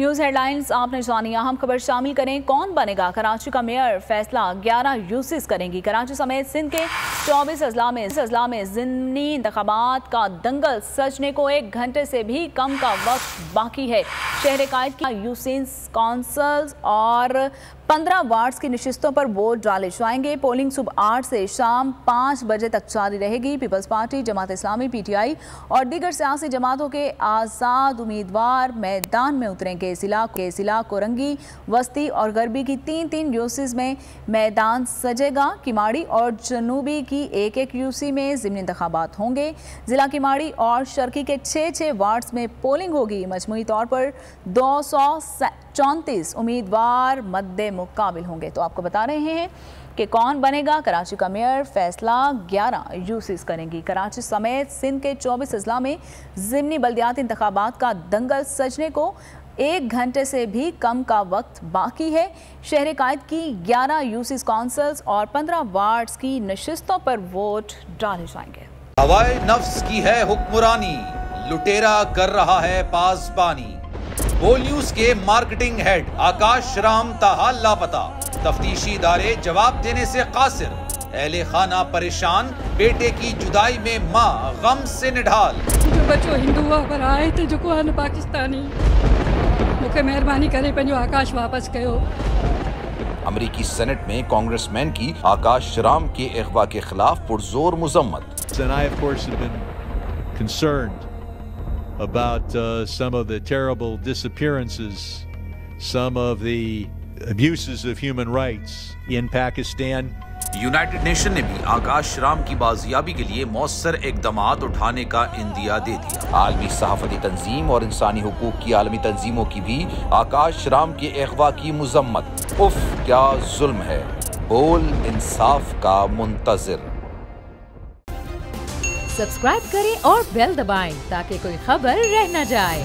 News headlines आपने जानी। अहम खबर शामिल करें। कौन बनेगा कराची का मेयर, फैसला 11 यूसीज करेंगी। कराची समेत सिंध के 24 अजला में ज़िमनी इंतखाबात का दंगल सजने को 1 घंटे से भी कम का वक्त बाकी है। शहर कायद की यूसीज कौंसल्स और 15 वार्ड्स की नशिस्तों पर वोट डाले जाएंगे। पोलिंग सुबह 8 से शाम 5 बजे तक जारी रहेगी। Peoples party, Jamaat Islami, PTI और दीगर सियासी जमातों के आज़ाद उम्मीदवार मैदान में उतरेंगे। जिला कोरंगी, वस्ती और गरबी की 3-3 यूसीज में मैदान सजेगा। किमाड़ी और जनूबी की 1-1 यूसी में ज़िमनी इंतखाबात होंगे। जिला किमाड़ी और शर्की के 6-6 वार्ड्स में पोलिंग होगी। मजमूई तौर पर 234 उम्मीदवार मद्दे मुकाबिल होंगे। तो आपको बता रहे हैं कि कौन बनेगा कराची का मेयर, फैसला 11 यूसीज करेंगी। कराची समेत सिंध के 24 अजला में ज़िमनी बल्दियाती इंतखाबात का दंगल सजने को 1 घंटे से भी कम का वक्त बाकी है। शहर कायद की 11 यूसीज कौंसल्स और 15 वार्ड्स की नशिस्तों पर वोट डाले जाएंगे। हवाए नफ्स की है हुक्मरानी, लुटेरा कर रहा है पासबानी। बोल न्यूज के मार्केटिंग हेड आकाश राम ताहा लापता, तफ्तीशी इदारे जवाब देने से कासिर। अहले खाना परेशान, बेटे की जुदाई में माँ गम से निढाल। जो बच्चों हिंदू पर आए थे जो को पाकिस्तानी, मुझे मेहरबानी करे पंहिंजो आकाश वापस कयो। अमेरिकी सेनेट में कांग्रेसमैन की आकाश राम के अगवा के खिलाफ पुरजोर मुजम्मत। And I, of course, have been concerned about some of the terrible disappearances, some of the abuses of human rights in Pakistan. United nation ने भी आकाश राम की बाजियाबी के लिए मौसर इकदामात उठाने का इंदिया दे दिया। आलमी सहाफती तंजीम और इंसानी हुकूक की आलमी तंजीमों की भी आकाश राम के अगवा की मुजम्मत। उफ क्या जुल्म है, बोल इंसाफ का मुंतजिर। सब्सक्राइब करें और बेल दबाएं ताकि कोई खबर रह न जाए।